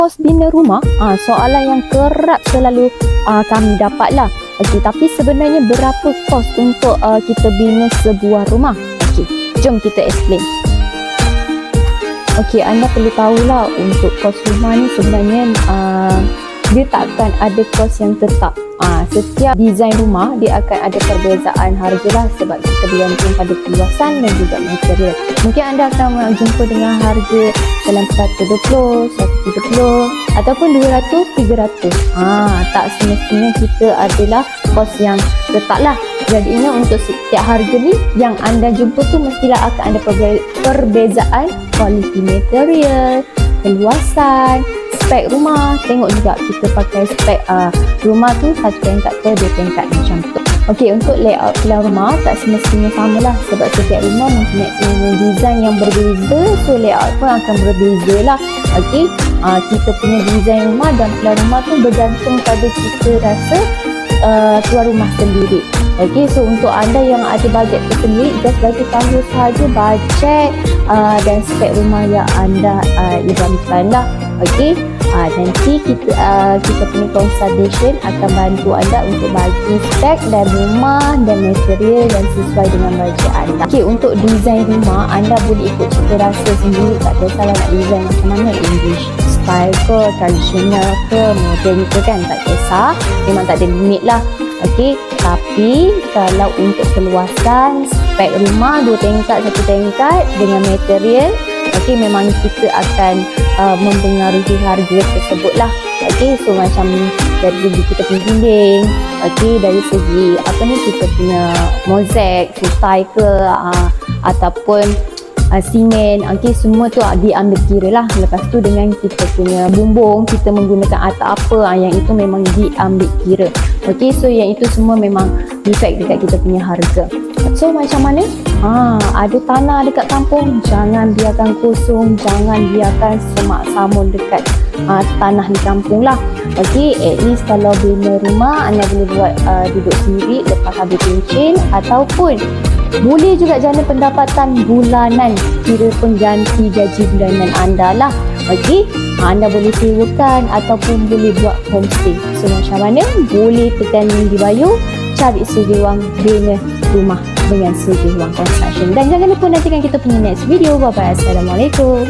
kos bina rumah, soalan yang kerap selalu kami dapatlah. Okey, tapi sebenarnya berapa kos untuk kita bina sebuah rumah? Okey, jom kita explain. Okey, anda perlu tahulah untuk kos rumah ni sebenarnya dia takkan ada kos yang tetap. Setiap desain rumah dia akan ada perbezaan harga lah, sebab kita bergantung pada keluasan dan juga material. Mungkin anda akan jumpa dengan harga dalam 120, 130 ataupun 200, 300. Tak semestinya kita adalah kos yang tetap lah. Jadinya untuk setiap harga ni yang anda jumpa tu mestilah akan ada perbezaan kualiti material, keluasan, spek rumah. Tengok juga kita pakai spek rumah tu 1 tingkat ke 2 tingkat macam tu. Okey, untuk layout plan rumah tak semestinya sama lah, sebab setiap rumah mempunyai design yang berbeza, so layout pun akan berbeza lah. Okey, kita punya design rumah dan plan rumah tu bergantung pada kita rasa tuan rumah sendiri. Okey, so untuk anda yang ada bajet tersendiri, just bagi tahu sahaja bajet dan spek rumah yang anda idamkan lah. Okey, nanti kita punya consultation akan bantu anda untuk bagi spek dan rumah dan material yang sesuai dengan bajet anda. Okey, untuk design rumah anda boleh ikut cita rasa sendiri, tak kisahlah nak design macam mana, English style ke, tradisional ke, modern ke kan, tak kisah, memang tak ada limit lah. Okey, tapi kalau untuk keluasan spek rumah 2 tingkat, 1 tingkat dengan material, okey, memang kita akan mempengaruhi harga tersebut lah. Okey, so macam dari segi kita punya dinding, okey, dari segi kita punya mozaik, futai ke ataupun simen, okey, semua tu diambil kira lah. Lepas tu dengan kita punya bumbung, kita menggunakan atap apa, yang itu memang diambil kira. Okey, so yang itu semua memang effect dekat kita punya harga. So macam mana? Ada tanah dekat kampung, jangan biarkan kosong, jangan biarkan semak samun dekat tanah di kampung lah. Okey, at least kalau bina rumah anda boleh buat duduk sendiri lepas habis pencen, ataupun boleh juga jana pendapatan bulanan, kira pengganti gaji bulanan anda lah. Okey, anda boleh sewakan ataupun boleh buat homestay. So macam mana? Boleh tekan link di bio, cari sejuang bina rumah dengan sejuang construction. Dan jangan lupa nantikan kita punya next video. Bye bye. Assalamualaikum.